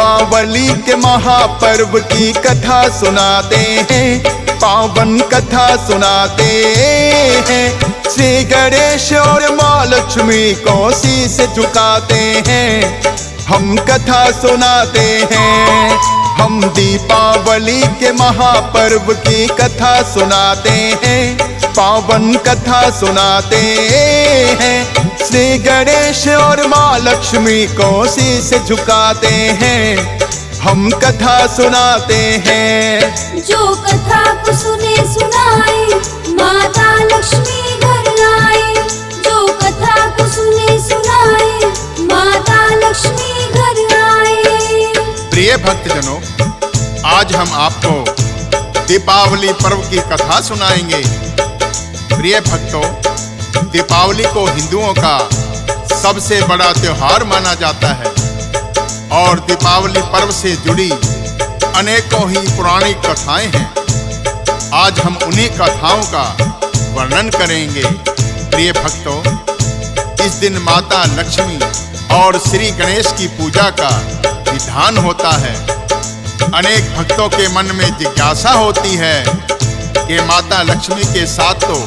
दीपावली के महापर्व की कथा सुनाते हैं, पावन कथा सुनाते हैं। श्री गणेश और माँ लक्ष्मी को शीश झुकाते हैं, हम कथा सुनाते हैं। हम दीपावली के महापर्व की कथा सुनाते हैं, पावन कथा सुनाते हैं। श्री गणेश और माँ लक्ष्मी को शीश झुकाते हैं, हम कथा सुनाते हैं। जो कथा को सुने सुनाए, माता लक्ष्मी घर आए। जो कथा को सुने सुनाए, माता लक्ष्मी घर आए। प्रिय भक्तजनों, आज हम आपको दीपावली पर्व की कथा सुनाएंगे। प्रिय भक्तों, दीपावली को हिंदुओं का सबसे बड़ा त्योहार माना जाता है और दीपावली पर्व से जुड़ी अनेकों ही पौराणिक कथाएं हैं। आज हम उन्हीं कथाओं का वर्णन करेंगे। प्रिय भक्तों, इस दिन माता लक्ष्मी और श्री गणेश की पूजा का विधान होता है। अनेक भक्तों के मन में जिज्ञासा होती है कि माता लक्ष्मी के साथ तो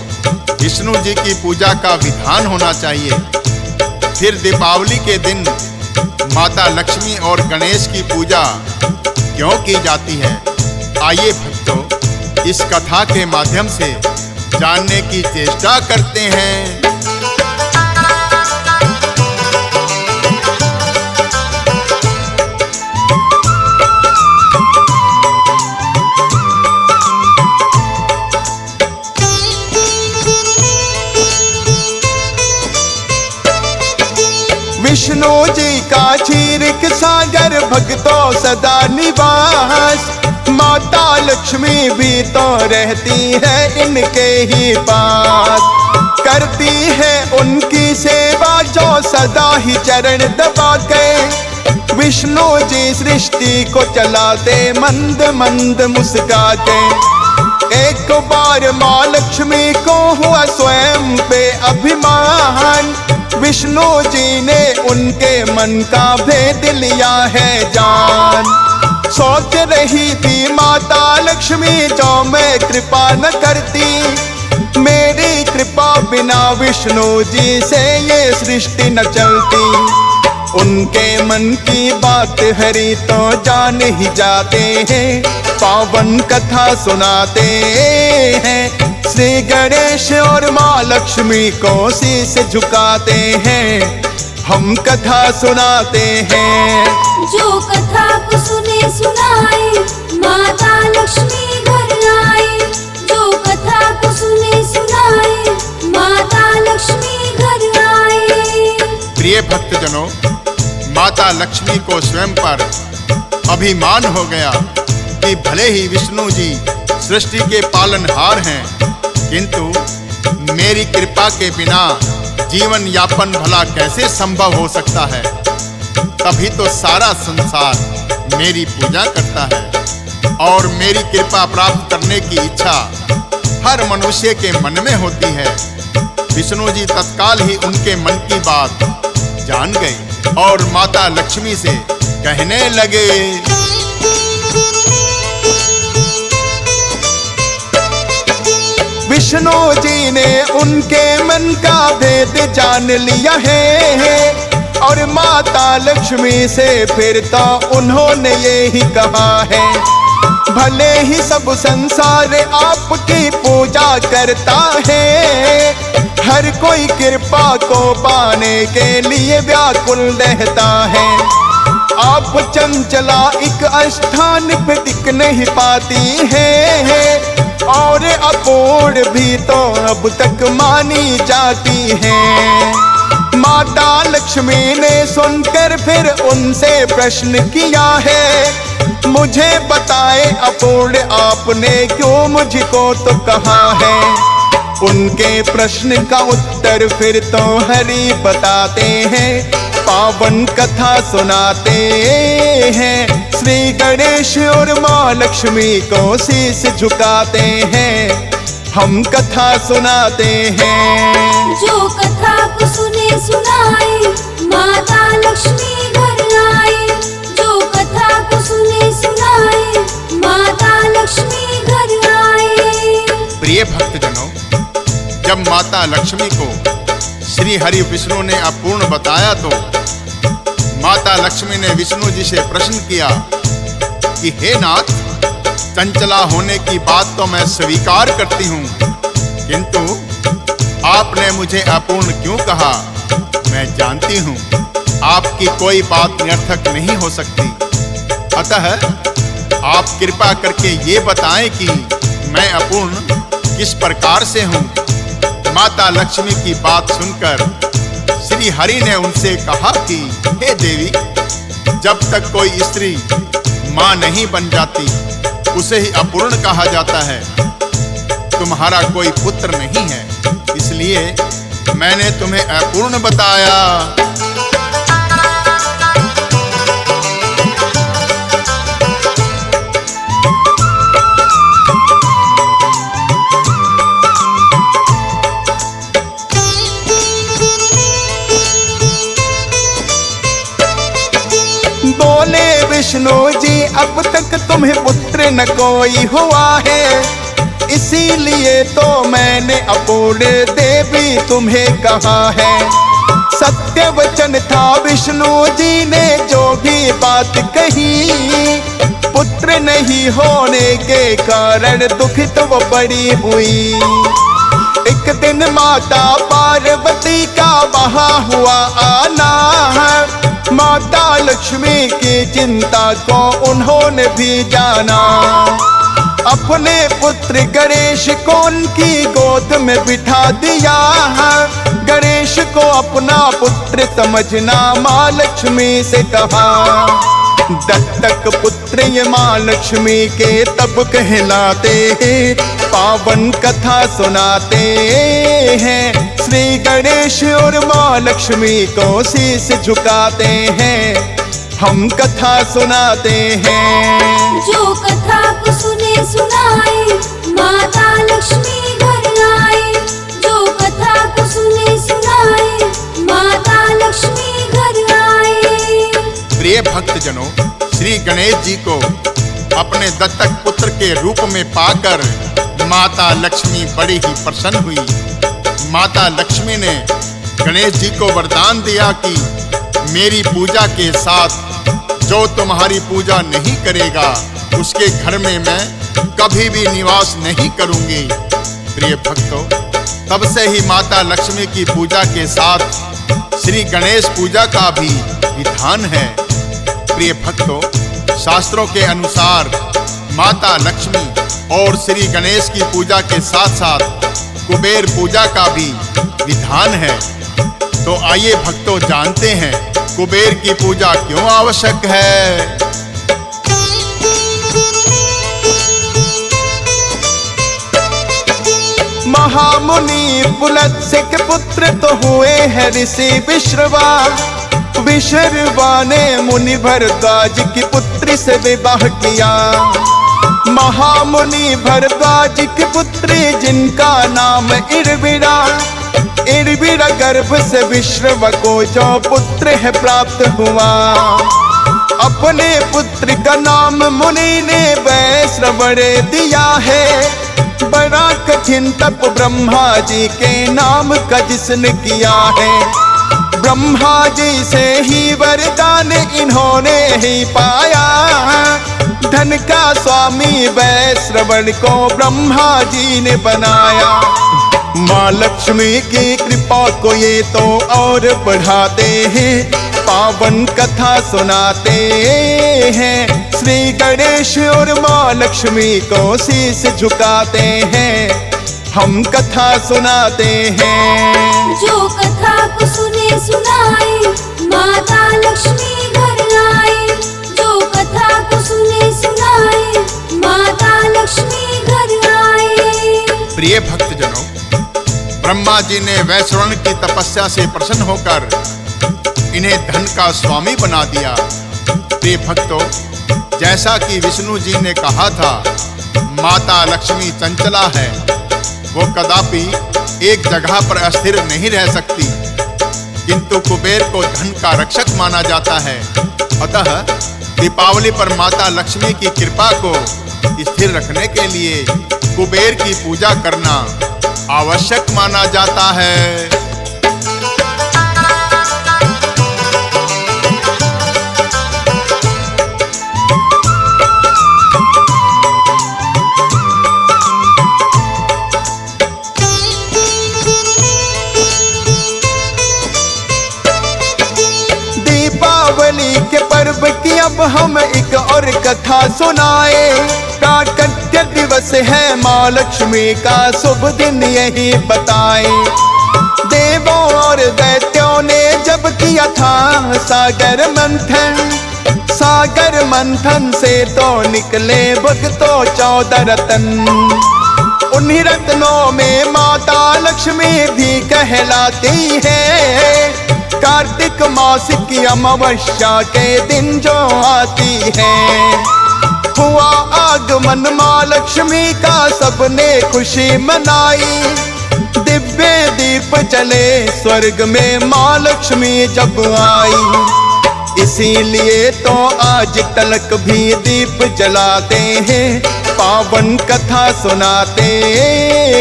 विष्णु जी की पूजा का विधान होना चाहिए, फिर दीपावली के दिन माता लक्ष्मी और गणेश की पूजा क्यों की जाती है? आइए भक्तों, इस कथा के माध्यम से जानने की चेष्टा करते हैं। विष्णु जी का क्षीर सागर भक्तों सदा निवास। माता लक्ष्मी भी तो रहती है इनके ही पास, करती है उनकी सेवा जो सदा ही चरण दबा के। विष्णु जी सृष्टि को चलाते मंद मंद मुस्काते। एक बार माँ लक्ष्मी को हुआ स्वयं पे अभिमान, विष्णु जी ने उनके मन का भेद लिया है जान। सोच रही थी माता लक्ष्मी जो मैं कृपा न करती, मेरी कृपा बिना विष्णु जी से ये सृष्टि न चलती। उनके मन की बात हरि तो जान ही जाते हैं, पावन कथा सुनाते हैं। श्री गणेश और माँ लक्ष्मी को शीश झुकाते हैं, हम कथा सुनाते हैं। जो कथा को सुने सुनाए, माता लक्ष्मी घर आए। जो कथा को सुने सुनाए, माता लक्ष्मी घर आए। प्रिय भक्तजनों, माता लक्ष्मी को स्वयं पर अभिमान हो गया कि भले ही विष्णु जी सृष्टि के पालनहार हैं, किंतु मेरी कृपा के बिना जीवन यापन भला कैसे संभव हो सकता है? तभी तो सारा संसार मेरी पूजा करता है और मेरी कृपा प्राप्त करने की इच्छा हर मनुष्य के मन में होती है। विष्णु जी तत्काल ही उनके मन की बात जान गए और माता लक्ष्मी से कहने लगे, विष्णु जी ने उनके मन का भेद जान लिया है और माता लक्ष्मी से फिर तो उन्होंने यही कहा है, भले ही सब संसार आपकी पूजा करता है, हर कोई कृपा को पाने के लिए व्याकुल रहता है। आप चंचला एक स्थान पे टिक नहीं पाती है और अपूर्ण भी तो अब तक मानी जाती है। माता लक्ष्मी ने सुनकर फिर उनसे प्रश्न किया है, मुझे बताए अपूर्ण आपने क्यों मुझको तो कहा है। उनके प्रश्न का उत्तर फिर तो हरि बताते हैं, पावन कथा सुनाते हैं। श्री गणेश और माँ लक्ष्मी को शीश झुकाते हैं, हम कथा सुनाते हैं। जो कथा को सुने सुनाए, माता लक्ष्मी घर आए। जो कथा लक्ष्मी घर आए। प्रिय भक्तजनों, जब माता लक्ष्मी को श्री हरि विष्णु ने अपूर्ण बताया तो माता लक्ष्मी ने विष्णु जी से प्रश्न किया कि हे नाथ, चंचला होने की बात तो मैं स्वीकार करती हूँ, किंतु आपने मुझे अपूर्ण क्यों कहा? मैं जानती हूँ आपकी कोई बात निरर्थक नहीं हो सकती, अतः आप कृपा करके ये बताएं कि मैं अपूर्ण किस प्रकार से हूँ। माता लक्ष्मी की बात सुनकर श्री हरि ने उनसे कहा कि हे देवी, जब तक कोई स्त्री माँ नहीं बन जाती उसे ही अपूर्ण कहा जाता है। तुम्हारा कोई पुत्र नहीं है, इसलिए मैंने तुम्हें अपूर्ण बताया। बोले विष्णु जी, अब तक तुम्हें पुत्र न कोई हुआ है, इसीलिए तो मैंने अपूर्ण देवी तुम्हें कहा है। सत्य वचन था विष्णु जी ने जो भी बात कही, पुत्र नहीं होने के कारण दुखित वो बड़ी हुई। एक दिन माता पार्वती का वहाँ हुआ आना, माता लक्ष्मी की चिंता को उन्होंने भी जाना। अपने पुत्र गणेश को उनकी गोद में बिठा दिया, गणेश को अपना पुत्र समझना माँ लक्ष्मी से कहा। दत्तक पुत्र ये माँ लक्ष्मी के तब कहलाते हैं, पावन कथा सुनाते हैं। श्री गणेश और माँ लक्ष्मी को शीश झुकाते हैं, हम कथा सुनाते हैं। जो कथा को सुने सुनाए, माता लक्ष्मी घर आए। जो कथा को सुने सुनाए, माता लक्ष्मी घर आए। प्रिय भक्तजनों, श्री गणेश जी को अपने दत्तक पुत्र के रूप में पाकर माता लक्ष्मी बड़ी ही प्रसन्न हुई। माता लक्ष्मी ने गणेश जी को वरदान दिया कि मेरी पूजा के साथ जो तुम्हारी पूजा नहीं करेगा उसके घर में मैं कभी भी निवास नहीं करूंगी। प्रिय भक्तों, तब से ही माता लक्ष्मी की पूजा के साथ श्री गणेश पूजा का भी विधान है। प्रिय भक्तों, शास्त्रों के अनुसार माता लक्ष्मी और श्री गणेश की पूजा के साथ साथ कुबेर पूजा का भी विधान है। तो आइए भक्तों, जानते हैं कुबेर की पूजा क्यों आवश्यक है। महामुनि पुलत्स्य के पुत्र तो हुए हैं ऋषि विश्रवा। विश्रवा ने मुनि भरद्वाज की पुत्री से विवाह किया। महामुनि भरद्वाज के पुत्री जिनका नाम इरविरा, इरविरा गर्भ से विश्रवा को जो पुत्र है प्राप्त हुआ। अपने पुत्र का नाम मुनि ने वैश्रवण दिया है। बड़ा कठिन तप ब्रह्मा जी के नाम का जिसने किया है। ब्रह्मा जी से ही वरदान इन्होंने ही पाया। धन का स्वामी वैश्रवण को ब्रह्मा जी ने बनाया। माँ लक्ष्मी की कृपा को ये तो और बढ़ाते हैं, पावन कथा सुनाते हैं। श्री गणेश और माँ लक्ष्मी को शीश झुकाते हैं, हम कथा सुनाते हैं। जो कथा को सुने सुनाए, माता लक्ष्मी घर आए। जो कथा को सुने सुनाए, माता लक्ष्मी घर आए। प्रिय भक्तजनों, ब्रह्मा जी ने वैश्रवण की तपस्या से प्रसन्न होकर इन्हें धन का स्वामी बना दिया। प्रिय भक्तों, जैसा कि विष्णु जी ने कहा था, माता लक्ष्मी चंचला है, वो कदापि एक जगह पर अस्थिर नहीं रह सकती, किंतु कुबेर को धन का रक्षक माना जाता है। अतः दीपावली पर माता लक्ष्मी की कृपा को स्थिर रखने के लिए कुबेर की पूजा करना आवश्यक माना जाता है। दीपावली के पर्व की अब हम एक और कथा सुनाए। प्राकट्य दिवस है माँ लक्ष्मी का, शुभ दिन यही बताए। देवों और दैत्यों ने जब किया था सागर मंथन, सागर मंथन से तो निकले भक्तों 14 रतन। उन्हीं रत्नों में माता लक्ष्मी भी कहलाती है। कार्तिक मास की अमावस्या के दिन जो आती है, हुआ आगमन माँ लक्ष्मी का, सबने खुशी मनाई। दिव्य दीप जले स्वर्ग में माँ लक्ष्मी जब आई। इसीलिए तो आज तलक भी दीप जलाते हैं, पावन कथा सुनाते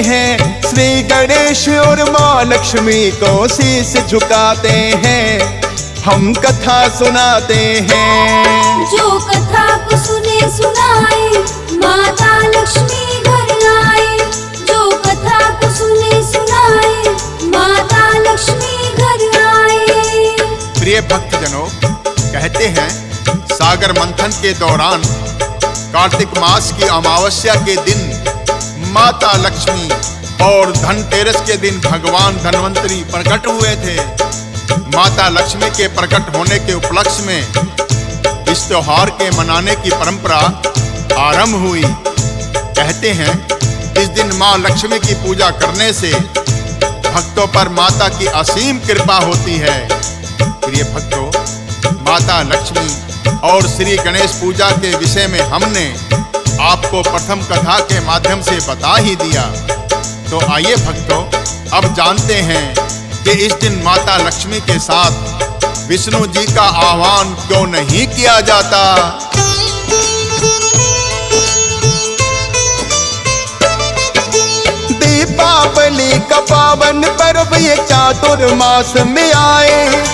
हैं। श्री गणेश और माँ लक्ष्मी को शीश झुकाते हैं, हम कथा सुनाते हैं। जो कथा को सुने सुनाए, माता लक्ष्मी घर आए। जो कथा को सुने सुनाए, माता लक्ष्मी घर आए। प्रिय भक्तजनों, कहते हैं सागर मंथन के दौरान कार्तिक मास की अमावस्या के दिन माता लक्ष्मी और धनतेरस के दिन भगवान धन्वंतरी प्रकट हुए थे। माता लक्ष्मी के प्रकट होने के उपलक्ष्य में इस त्योहार के मनाने की परंपरा आरंभ हुई। कहते हैं इस दिन माँ लक्ष्मी की पूजा करने से भक्तों पर माता की असीम कृपा होती है। प्रिय भक्तों, माता लक्ष्मी और श्री गणेश पूजा के विषय में हमने आपको प्रथम कथा के माध्यम से बता ही दिया। तो आइए भक्तों, अब जानते हैं कि इस दिन माता लक्ष्मी के साथ विष्णु जी का आह्वान क्यों नहीं किया जाता। दीपावली का पावन पर्व ये चातुर्मास में आए।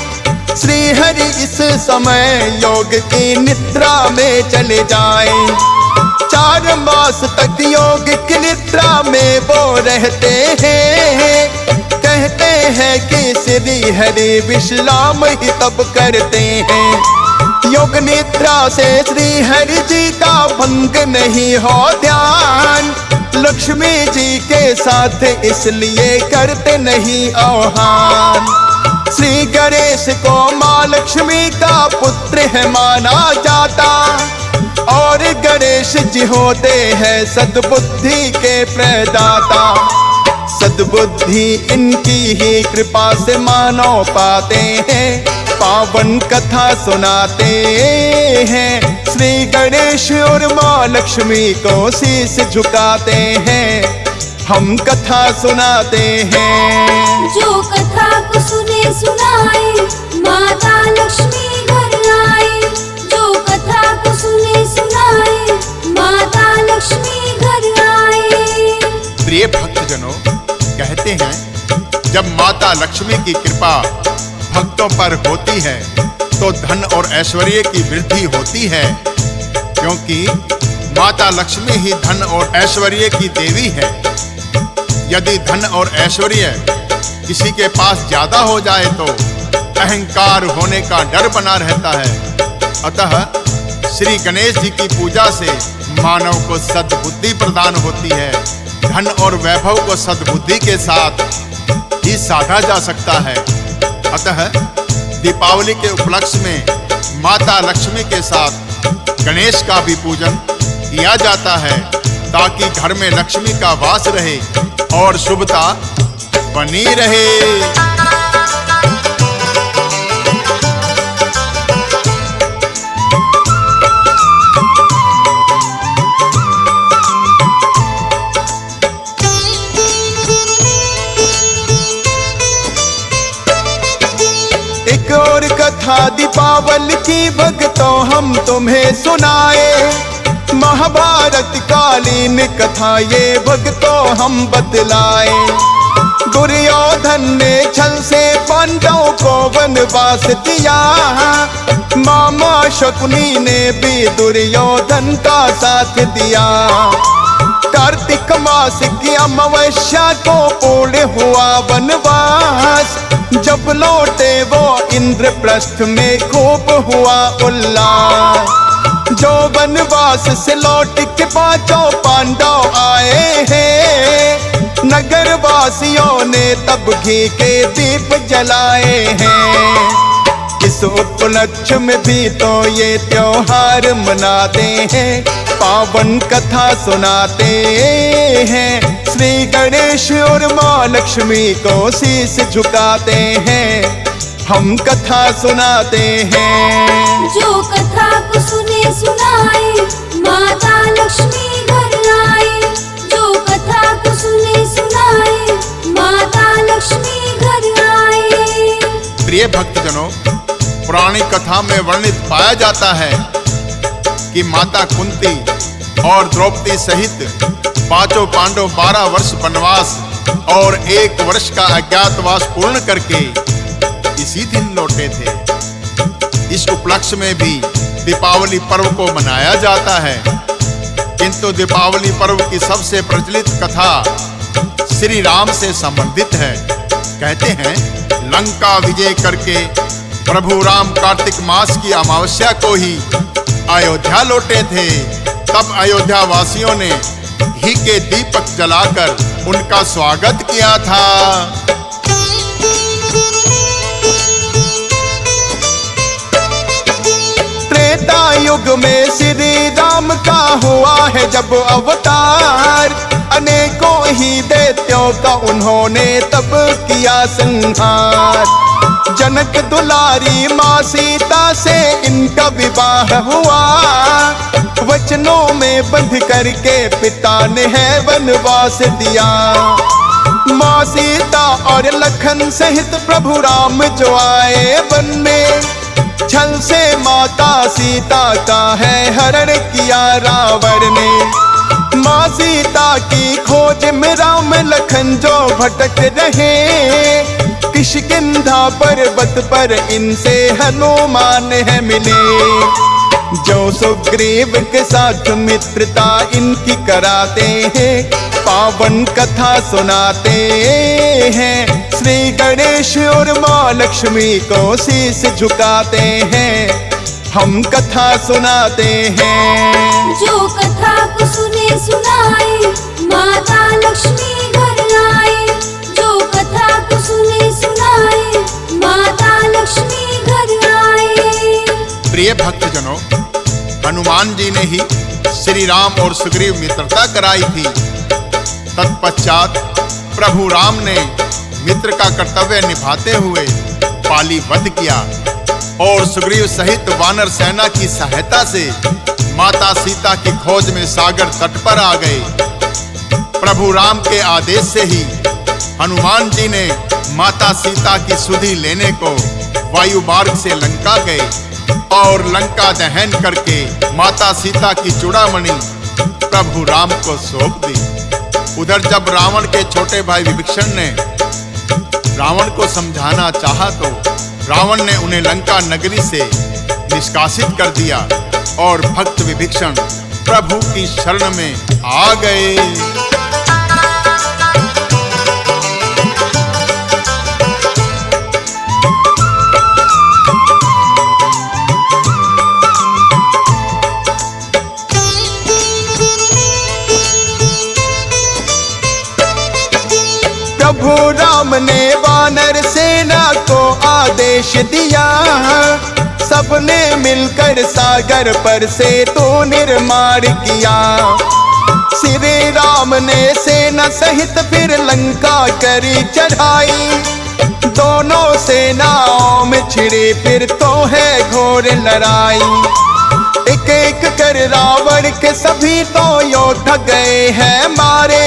श्री हरि इस समय योग की निद्रा में चले जाएं। 4 मास तक योग की निद्रा में वो रहते हैं। कहते हैं कि श्री हरि विश्राम ही तब करते हैं। योग निद्रा से श्री हरि जी का भंग नहीं हो ध्यान। लक्ष्मी जी के साथ इसलिए करते नहीं आह्वान। श्री गणेश को माँ लक्ष्मी का पुत्र है माना जाता, और गणेश जी होते हैं सद्बुद्धि के प्रदाता। सद्बुद्धि इनकी ही कृपा से मानव पाते हैं, पावन कथा सुनाते हैं। श्री गणेश और माँ लक्ष्मी को शीश झुकाते हैं, हम कथा सुनाते हैं। जो कथा को सुने सुनाए, माता लक्ष्मी घर आए। जो कथा को सुने सुनाए, माता लक्ष्मी घर आए। प्रिय भक्तजनों, कहते हैं जब माता लक्ष्मी की कृपा भक्तों पर होती है तो धन और ऐश्वर्य की वृद्धि होती है, क्योंकि माता लक्ष्मी ही धन और ऐश्वर्य की देवी है। यदि धन और ऐश्वर्य किसी के पास ज्यादा हो जाए तो अहंकार होने का डर बना रहता है। अतः श्री गणेश जी की पूजा से मानव को सद्बुद्धि प्रदान होती है। धन और वैभव को सद्बुद्धि के साथ ही साधा जा सकता है। अतः दीपावली के उपलक्ष्य में माता लक्ष्मी के साथ गणेश का भी पूजन किया जाता है, ताकि घर में लक्ष्मी का वास रहे और शुभता बनी रहे। एक और कथा दीपावली की भक्तों हम तुम्हें सुनाए। महाभारत कालीन कथा ये भक्तों हम बतलाए। दुर्योधन ने छल से पांडवों को वनवास दिया, मामा शकुनी ने भी दुर्योधन का साथ दिया। कार्तिक मास की अमावस्या को पूर्ण हुआ वनवास, जब लौटे वो इंद्रप्रस्थ में खूब हुआ उल्लास। जो वनवास से लौट के पांचों पांडव आए हैं, नगर वासियों ने तब घी के दीप जलाए हैं। इस उपलक्ष्य में भी तो ये त्योहार मनाते हैं, पावन कथा सुनाते हैं। श्री गणेश और माँ लक्ष्मी को शीश झुकाते हैं, हम कथा सुनाते हैं। जो कथा को सुने सुनाए, माता लक्ष्मी घर आए। जो कथा को सुने सुनाए, माता लक्ष्मी घर आए। प्रिय भक्तजनों, पुरानी कथा में वर्णित पाया जाता है कि माता कुंती और द्रौपदी सहित पांचों पांडव 12 वर्ष वनवास और 1 वर्ष का अज्ञातवास पूर्ण करके इसी दिन लौटे थे। इस उपलक्ष्य में भी दीपावली पर्व को मनाया जाता है, किंतु दीपावली पर्व की सबसे प्रचलित कथा श्री राम से संबंधित है। कहते हैं, लंका विजय करके प्रभु राम कार्तिक मास की अमावस्या को ही अयोध्या लौटे थे। तब अयोध्या वासियों ने घी के दीपक जलाकर उनका स्वागत किया था। त्रेता युग में श्री राम का हुआ है जब अवतार, अनेकों ही दैत्यों का उन्होंने तब किया संहार। जनक दुलारी माँ सीता से इनका विवाह हुआ, वचनों में बंध करके पिता ने है वनवास दिया। माँ सीता और लखन सहित प्रभु राम जो आए वन में, छल से माता सीता का है हरण किया रावण ने। माँ सीता की खोज में राम लखन जो भटक रहे, किष्किंधा पर्वत पर इनसे हनुमान है मिले। जो सुग्रीव के साथ मित्रता इनकी कराते हैं, पावन कथा सुनाते हैं। श्री गणेश और माँ लक्ष्मी को शीश झुकाते हैं, हम कथा सुनाते हैं। जो कथा को सुने सुनाए, माता लक्ष्मी घर आए। जो कथा को सुने सुनाए, माता लक्ष्मी घर आए। प्रिय भक्तजनों, हनुमान जी ने ही श्री राम और सुग्रीव मित्रता कराई थी। तत्पश्चात प्रभु राम ने मित्र का कर्तव्य निभाते हुए पाली वध किया और सुग्रीव सहित वानर सेना की सहायता से माता सीता की खोज में सागर तट पर आ गए। प्रभु राम के आदेश से ही हनुमान जी ने माता सीता की सुधि लेने को वायु मार्ग से लंका गए और लंका दहन करके माता सीता की चूड़ामणि प्रभु राम को सौंप दी। उधर जब रावण के छोटे भाई विभीषण ने रावण को समझाना चाहा तो रावण ने उन्हें लंका नगरी से निष्कासित कर दिया और भक्त विभीषण प्रभु की शरण में आ गए। प्रभु राम ने वानर सेना को आदेश दिया, सबने मिलकर सागर पर सेतु निर्माण किया। श्री राम ने सेना सहित फिर लंका करी चढ़ाई, दोनों सेनाओं में छिड़ी फिर तो है घोर लड़ाई। एक एक कर रावण के सभी तो योद्धा गए हैं मारे,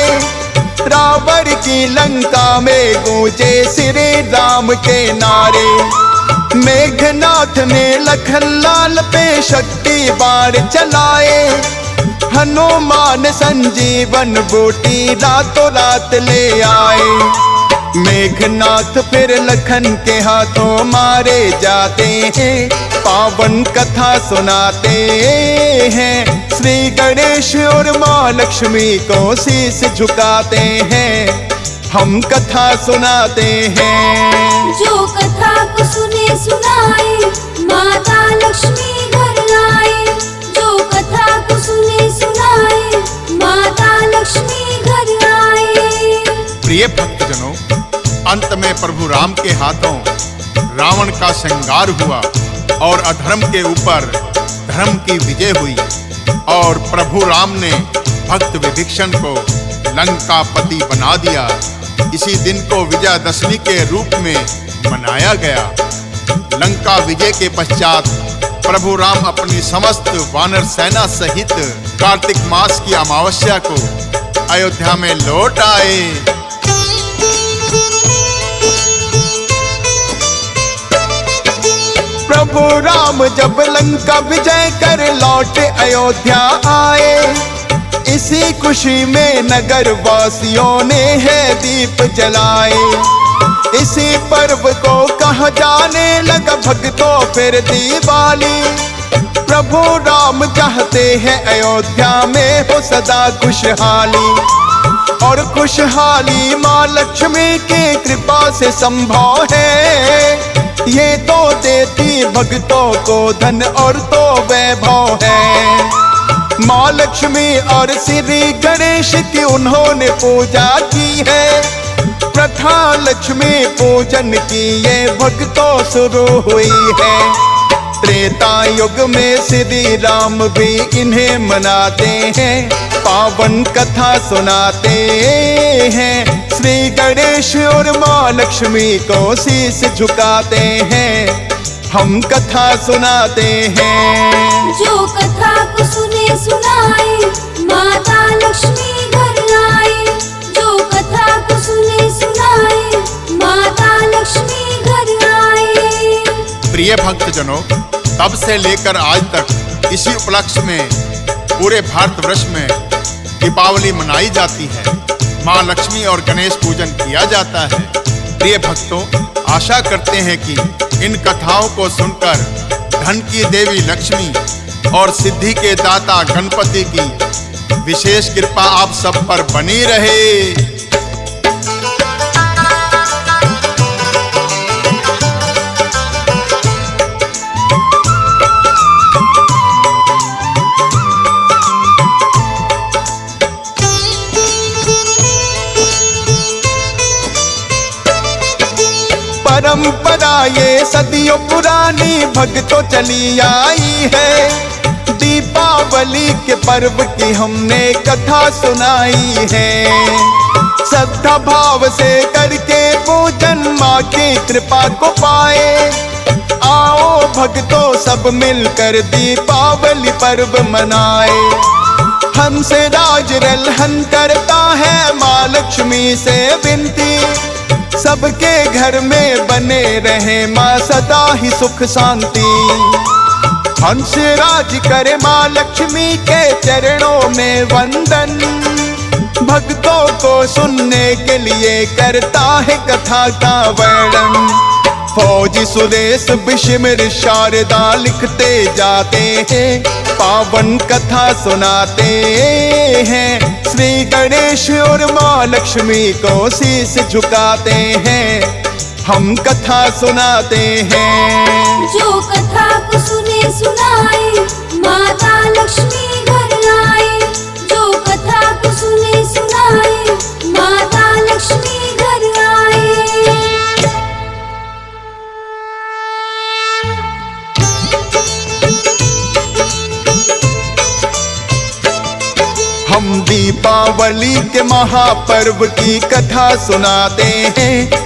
रावण की लंका में गूंजे श्री राम के नारे। मेघनाथ ने लखन लाल पे शक्ति बाण चलाए, हनुमान संजीवन बूटी रातों रात ले आए। मेघनाथ फिर लखन के हाथों मारे जाते हैं, पावन कथा सुनाते हैं। श्री गणेश और माँ लक्ष्मी को शीश झुकाते हैं, हम कथा सुनाते हैं। जो कथा को सुने सुनाए, माता लक्ष्मी घर आए। जो कथा को सुने सुनाए, माता लक्ष्मी घर आए। प्रिय भक्तजनों, अंत में प्रभु राम के हाथों रावण का संहार हुआ और अधर्म के ऊपर धर्म की विजय हुई और प्रभु राम ने भक्त विभीषण को लंकापति बना दिया। इसी दिन को विजयादशमी के रूप में मनाया गया। लंका विजय के पश्चात प्रभु राम अपनी समस्त वानर सेना सहित कार्तिक मास की अमावस्या को अयोध्या में लौट आए। प्रभु राम जब लंका विजय कर लौट अयोध्या आए, इसी खुशी में नगर वासियों ने है दीप जलाए। इसी पर्व को कहा जाने लगा भक्तों फिर दिवाली। प्रभु राम चाहते हैं अयोध्या में हो सदा खुशहाली, और खुशहाली माँ लक्ष्मी की कृपा से संभव है। ये तो देती भक्तों को धन और तो वैभव है। माँ लक्ष्मी और श्री गणेश की उन्होंने पूजा की है। प्रथा लक्ष्मी पूजन की ये भक्तों शुरू हुई है। त्रेता युग में श्री राम भी इन्हें मनाते हैं, पावन कथा सुनाते हैं। श्री गणेश और माँ लक्ष्मी को शीश झुकाते हैं, हम कथा सुनाते हैं। जो कथा को सुने सुनाए, माता लक्ष्मी घर आए। जो कथा को सुने सुनाए, माता लक्ष्मी घर आए। प्रिय भक्तजनों, तब से लेकर आज तक इसी उपलक्ष्य में पूरे भारतवर्ष में दीपावली मनाई जाती है। माँ लक्ष्मी और गणेश पूजन किया जाता है। प्रिय भक्तों, आशा करते हैं कि इन कथाओं को सुनकर धन की देवी लक्ष्मी और सिद्धि के दाता गणपति की विशेष कृपा आप सब पर बनी रहे। परंपरा ये सदियों पुरानी भक्तों चली आई है। दीपावली के पर्व की हमने कथा सुनाई है। श्रद्धा भाव से करके पूजन माँ की कृपा को पाए। आओ भक्तों सब मिलकर दीपावली पर्व मनाए। हमसे राज रलहन करता है माँ लक्ष्मी से विनती, सबके घर में बने रहे माँ सदा ही सुख शांति। हंस राज करे माँ लक्ष्मी के चरणों में वंदन। भक्तों को सुनने के लिए करता है कथा का वर्णन। फौजी सुरेश विषमिर शारदा लिखते जाते हैं, पावन कथा सुनाते हैं। श्री गणेश और माँ लक्ष्मी को शीश झुकाते हैं, हम कथा सुनाते हैं। जो कथा को सुने सुनाए, माता लक्ष्मी घर आए। जो कथा को सुने सुनाए, माता लक्ष्मी घर आए। हम दीपावली के महापर्व की कथा सुनाते हैं।